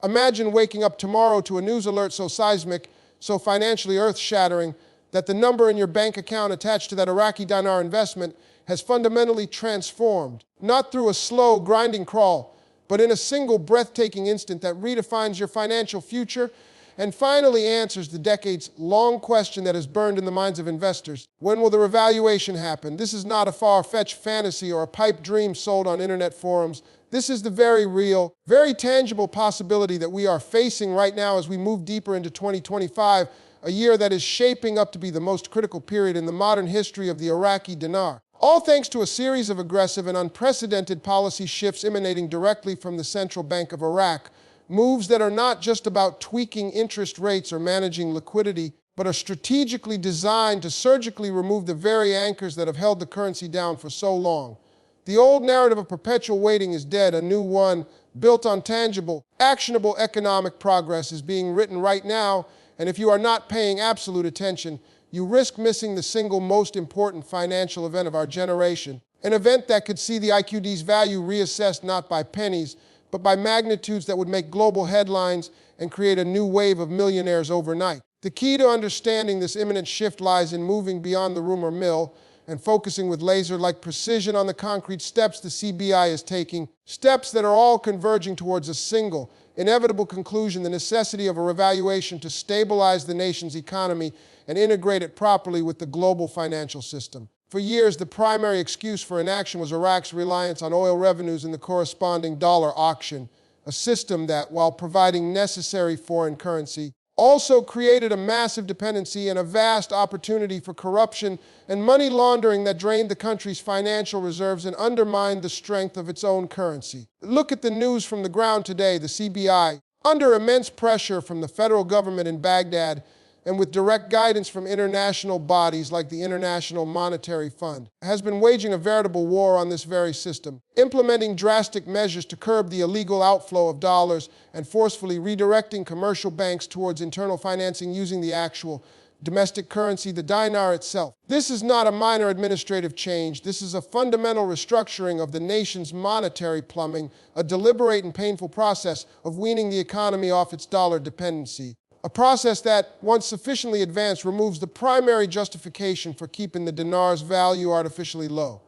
Imagine waking up tomorrow to a news alert so seismic, so financially earth-shattering, that the number in your bank account attached to that Iraqi dinar investment has fundamentally transformed, not through a slow, grinding crawl, but in a single breathtaking instant that redefines your financial future and finally answers the decades-long question that has burned in the minds of investors. When will the revaluation happen? This is not a far-fetched fantasy or a pipe dream sold on internet forums. This is the very real, very tangible possibility that we are facing right now as we move deeper into 2025, a year that is shaping up to be the most critical period in the modern history of the Iraqi dinar. All thanks to a series of aggressive and unprecedented policy shifts emanating directly from the Central Bank of Iraq, moves that are not just about tweaking interest rates or managing liquidity, but are strategically designed to surgically remove the very anchors that have held the currency down for so long. The old narrative of perpetual waiting is dead. A new one, built on tangible, actionable economic progress, is being written right now, and if you are not paying absolute attention, you risk missing the single most important financial event of our generation, an event that could see the IQD's value reassessed not by pennies, but by magnitudes that would make global headlines and create a new wave of millionaires overnight. The key to understanding this imminent shift lies in moving beyond the rumor mill and focusing with laser-like precision on the concrete steps the CBI is taking, steps that are all converging towards a single, inevitable conclusion: the necessity of a revaluation to stabilize the nation's economy and integrate it properly with the global financial system. For years, the primary excuse for inaction was Iraq's reliance on oil revenues and the corresponding dollar auction, a system that, while providing necessary foreign currency, also created a massive dependency and a vast opportunity for corruption and money laundering that drained the country's financial reserves and undermined the strength of its own currency. Look at the news from the ground today. The CBI, under immense pressure from the federal government in Baghdad, and with direct guidance from international bodies like the International Monetary Fund, has been waging a veritable war on this very system, implementing drastic measures to curb the illegal outflow of dollars and forcefully redirecting commercial banks towards internal financing using the actual domestic currency, the dinar itself. This is not a minor administrative change. This is a fundamental restructuring of the nation's monetary plumbing, a deliberate and painful process of weaning the economy off its dollar dependency. A process that, once sufficiently advanced, removes the primary justification for keeping the dinar's value artificially low.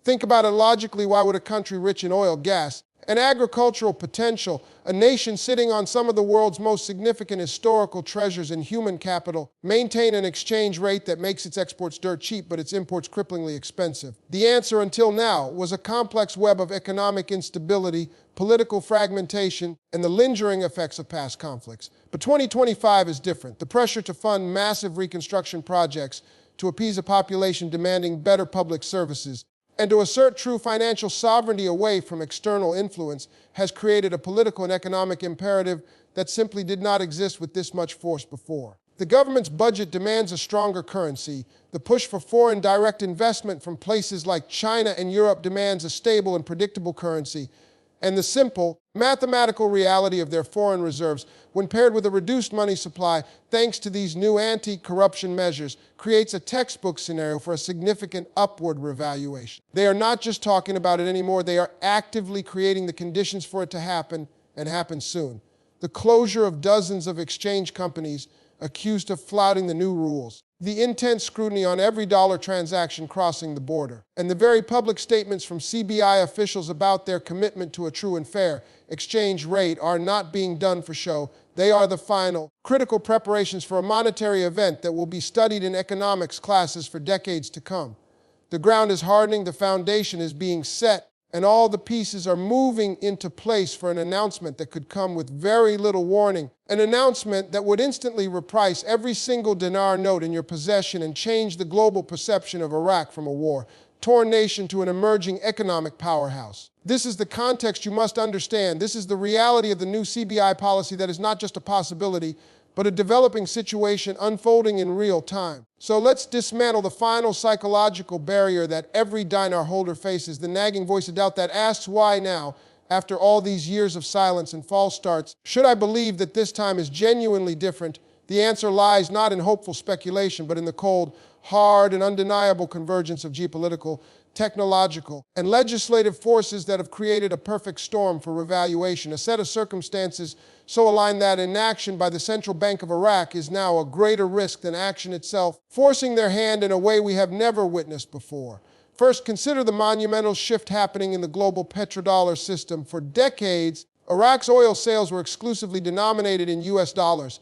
Think about it logically. Why would a country rich in oil, gas, and agricultural potential, a nation sitting on some of the world's most significant historical treasures and human capital, maintain an exchange rate that makes its exports dirt cheap but its imports cripplingly expensive? The answer until now was a complex web of economic instability, political fragmentation, and the lingering effects of past conflicts. But 2025 is different. The pressure to fund massive reconstruction projects, to appease a population demanding better public services, and to assert true financial sovereignty away from external influence has created a political and economic imperative that simply did not exist with this much force before. The government's budget demands a stronger currency. The push for foreign direct investment from places like China and Europe demands a stable and predictable currency. And the simple, mathematical reality of their foreign reserves, when paired with a reduced money supply, thanks to these new anti-corruption measures, creates a textbook scenario for a significant upward revaluation. They are not just talking about it anymore, they are actively creating the conditions for it to happen, and happen soon. The closure of dozens of exchange companies accused of flouting the new rules, the intense scrutiny on every dollar transaction crossing the border, and the very public statements from CBI officials about their commitment to a true and fair exchange rate are not being done for show. They are the final, critical preparations for a monetary event that will be studied in economics classes for decades to come. The ground is hardening, the foundation is being set, and all the pieces are moving into place for an announcement that could come with very little warning, an announcement that would instantly reprice every single dinar note in your possession and change the global perception of Iraq from a war-torn nation to an emerging economic powerhouse. This is the context you must understand. This is the reality of the new CBI policy that is not just a possibility, but a developing situation unfolding in real time. So let's dismantle the final psychological barrier that every dinar holder faces, the nagging voice of doubt that asks why now, after all these years of silence and false starts. Should I believe that this time is genuinely different? The answer lies not in hopeful speculation, but in the cold, hard, and undeniable convergence of geopolitical, technological, and legislative forces that have created a perfect storm for revaluation, a set of circumstances so aligned that inaction by the Central Bank of Iraq is now a greater risk than action itself, forcing their hand in a way we have never witnessed before. First, consider the monumental shift happening in the global petrodollar system. For decades, Iraq's oil sales were exclusively denominated in US dollars,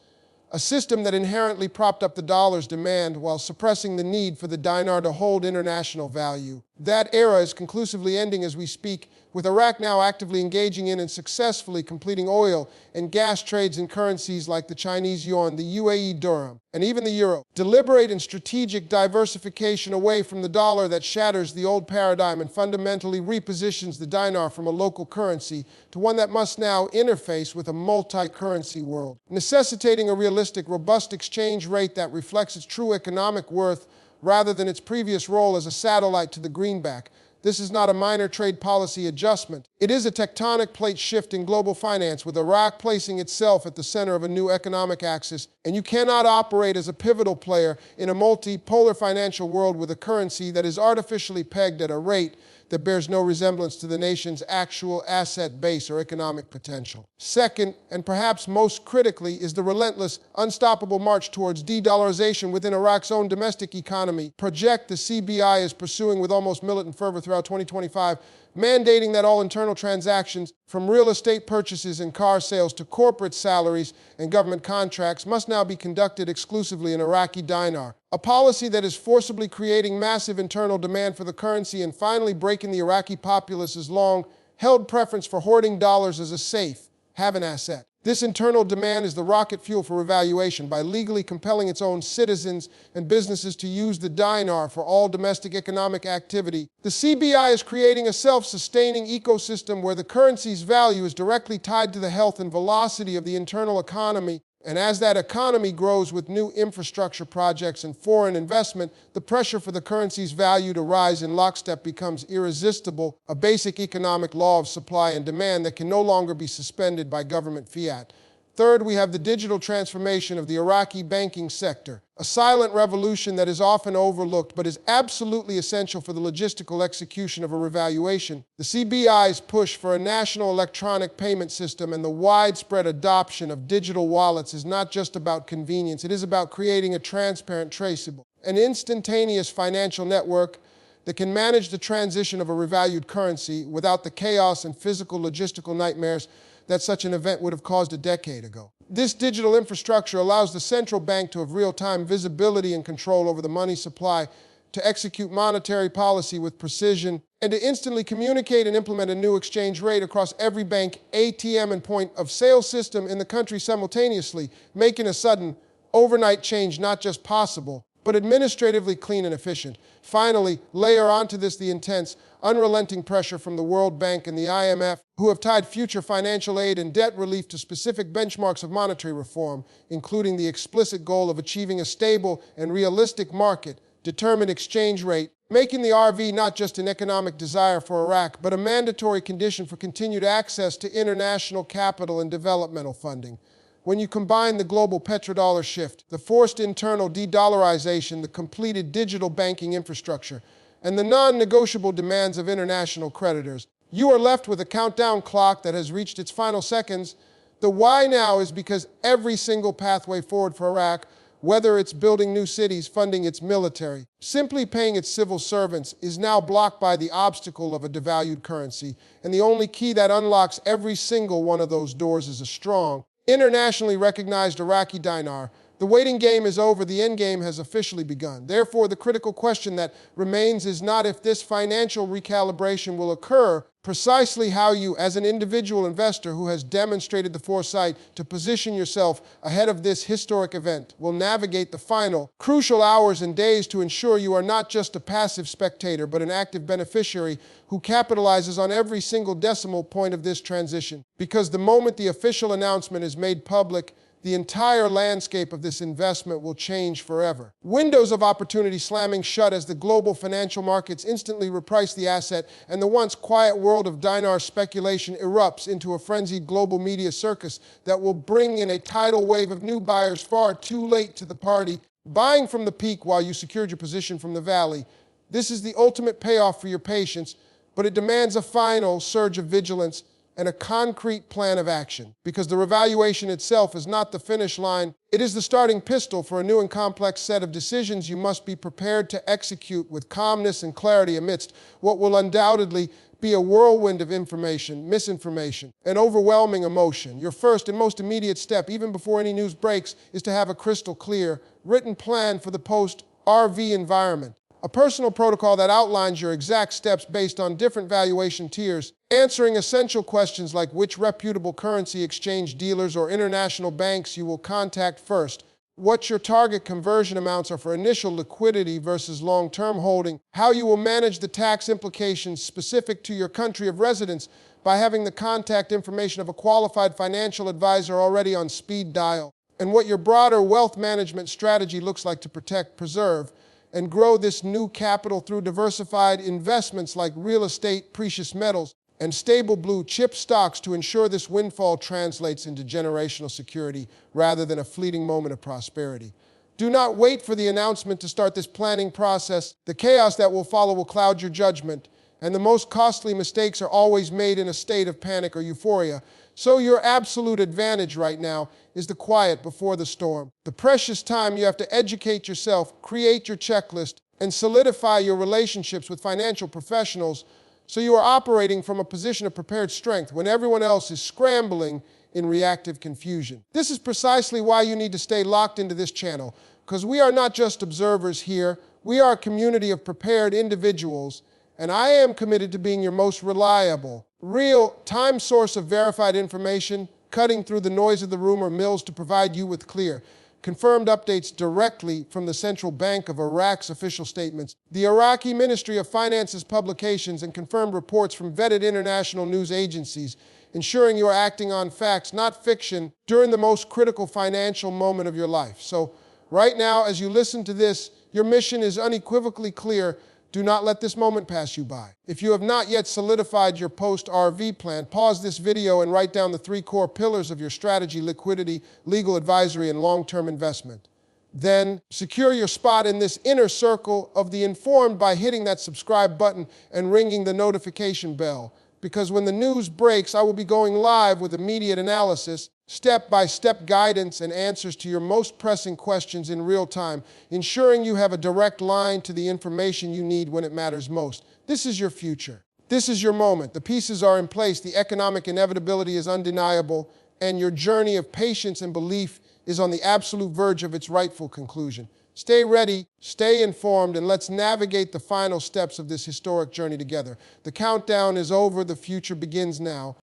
a system that inherently propped up the dollar's demand while suppressing the need for the dinar to hold international value. That era is conclusively ending as we speak, with Iraq now actively engaging in and successfully completing oil and gas trades in currencies like the Chinese yuan, the UAE dirham, and even the euro. Deliberate and strategic diversification away from the dollar that shatters the old paradigm and fundamentally repositions the dinar from a local currency to one that must now interface with a multi-currency world, necessitating a realistic, robust exchange rate that reflects its true economic worth rather than its previous role as a satellite to the greenback. This is not a minor trade policy adjustment. It is a tectonic plate shift in global finance, with Iraq placing itself at the center of a new economic axis, and you cannot operate as a pivotal player in a multipolar financial world with a currency that is artificially pegged at a rate that bears no resemblance to the nation's actual asset base or economic potential. Second, and perhaps most critically, is the relentless, unstoppable march towards de-dollarization within Iraq's own domestic economy. Project the CBI is pursuing with almost militant fervor throughout 2025, mandating that all internal transactions, from real estate purchases and car sales to corporate salaries and government contracts, must now be conducted exclusively in Iraqi dinar. A policy that is forcibly creating massive internal demand for the currency and finally breaking the Iraqi populace's long-held preference for hoarding dollars as a safe haven asset. This internal demand is the rocket fuel for revaluation. By legally compelling its own citizens and businesses to use the dinar for all domestic economic activity, the CBI is creating a self-sustaining ecosystem where the currency's value is directly tied to the health and velocity of the internal economy. And as that economy grows with new infrastructure projects and foreign investment, the pressure for the currency's value to rise in lockstep becomes irresistible, a basic economic law of supply and demand that can no longer be suspended by government fiat. Third, we have the digital transformation of the Iraqi banking sector, a silent revolution that is often overlooked but is absolutely essential for the logistical execution of a revaluation. The CBI's push for a national electronic payment system and the widespread adoption of digital wallets is not just about convenience. It is about creating a transparent, traceable, and instantaneous financial network that can manage the transition of a revalued currency without the chaos and physical logistical nightmares that such an event would have caused a decade ago. This digital infrastructure allows the central bank to have real-time visibility and control over the money supply, to execute monetary policy with precision, and to instantly communicate and implement a new exchange rate across every bank, ATM, and point-of-sale system in the country simultaneously, making a sudden, overnight change not just possible, but administratively clean and efficient. Finally, layer onto this the intense, unrelenting pressure from the World Bank and the IMF, who have tied future financial aid and debt relief to specific benchmarks of monetary reform, including the explicit goal of achieving a stable and realistic market-determined exchange rate, making the RV not just an economic desire for Iraq, but a mandatory condition for continued access to international capital and developmental funding. When you combine the global petrodollar shift, the forced internal de-dollarization, the completed digital banking infrastructure, and the non-negotiable demands of international creditors, you are left with a countdown clock that has reached its final seconds. The why now is because every single pathway forward for Iraq, whether it's building new cities, funding its military, simply paying its civil servants, is now blocked by the obstacle of a devalued currency. And the only key that unlocks every single one of those doors is a strong, internationally recognized Iraqi dinar. The waiting game is over, the end game has officially begun. Therefore, the critical question that remains is not if this financial recalibration will occur, precisely how you, as an individual investor who has demonstrated the foresight to position yourself ahead of this historic event, will navigate the final, crucial hours and days to ensure you are not just a passive spectator, but an active beneficiary who capitalizes on every single decimal point of this transition. Because the moment the official announcement is made public, the entire landscape of this investment will change forever. Windows of opportunity slamming shut as the global financial markets instantly reprice the asset, and the once quiet world of dinar speculation erupts into a frenzied global media circus that will bring in a tidal wave of new buyers far too late to the party, buying from the peak while you secured your position from the valley. This is the ultimate payoff for your patience, but it demands a final surge of vigilance and a concrete plan of action. Because the revaluation itself is not the finish line, it is the starting pistol for a new and complex set of decisions you must be prepared to execute with calmness and clarity amidst what will undoubtedly be a whirlwind of information, misinformation, and overwhelming emotion. Your first and most immediate step, even before any news breaks, is to have a crystal clear, written plan for the post-RV environment. A personal protocol that outlines your exact steps based on different valuation tiers, answering essential questions like which reputable currency exchange dealers or international banks you will contact first, what your target conversion amounts are for initial liquidity versus long-term holding, how you will manage the tax implications specific to your country of residence by having the contact information of a qualified financial advisor already on speed dial, and what your broader wealth management strategy looks like to protect, preserve, and grow this new capital through diversified investments like real estate, precious metals, and stable blue chip stocks to ensure this windfall translates into generational security rather than a fleeting moment of prosperity. Do not wait for the announcement to start this planning process. The chaos that will follow will cloud your judgment, and the most costly mistakes are always made in a state of panic or euphoria. So your absolute advantage right now is the quiet before the storm. The precious time you have to educate yourself, create your checklist, and solidify your relationships with financial professionals so you are operating from a position of prepared strength when everyone else is scrambling in reactive confusion. This is precisely why you need to stay locked into this channel, because we are not just observers here, we are a community of prepared individuals, and I am committed to being your most reliable, real-time source of verified information, cutting through the noise of the rumor mills to provide you with clear, confirmed updates directly from the Central Bank of Iraq's official statements, the Iraqi Ministry of Finance's publications, and confirmed reports from vetted international news agencies, ensuring you are acting on facts, not fiction, during the most critical financial moment of your life. So right now, as you listen to this, your mission is unequivocally clear. Do not let this moment pass you by. If you have not yet solidified your post-RV plan, pause this video and write down the 3 core pillars of your strategy: liquidity, legal advisory, and long-term investment. Then secure your spot in this inner circle of the informed by hitting that subscribe button and ringing the notification bell. Because when the news breaks, I will be going live with immediate analysis, step-by-step guidance, and answers to your most pressing questions in real time, ensuring you have a direct line to the information you need when it matters most. This is your future. This is your moment. The pieces are in place, the economic inevitability is undeniable, and your journey of patience and belief is on the absolute verge of its rightful conclusion. Stay ready, stay informed, and let's navigate the final steps of this historic journey together. The countdown is over, the future begins now.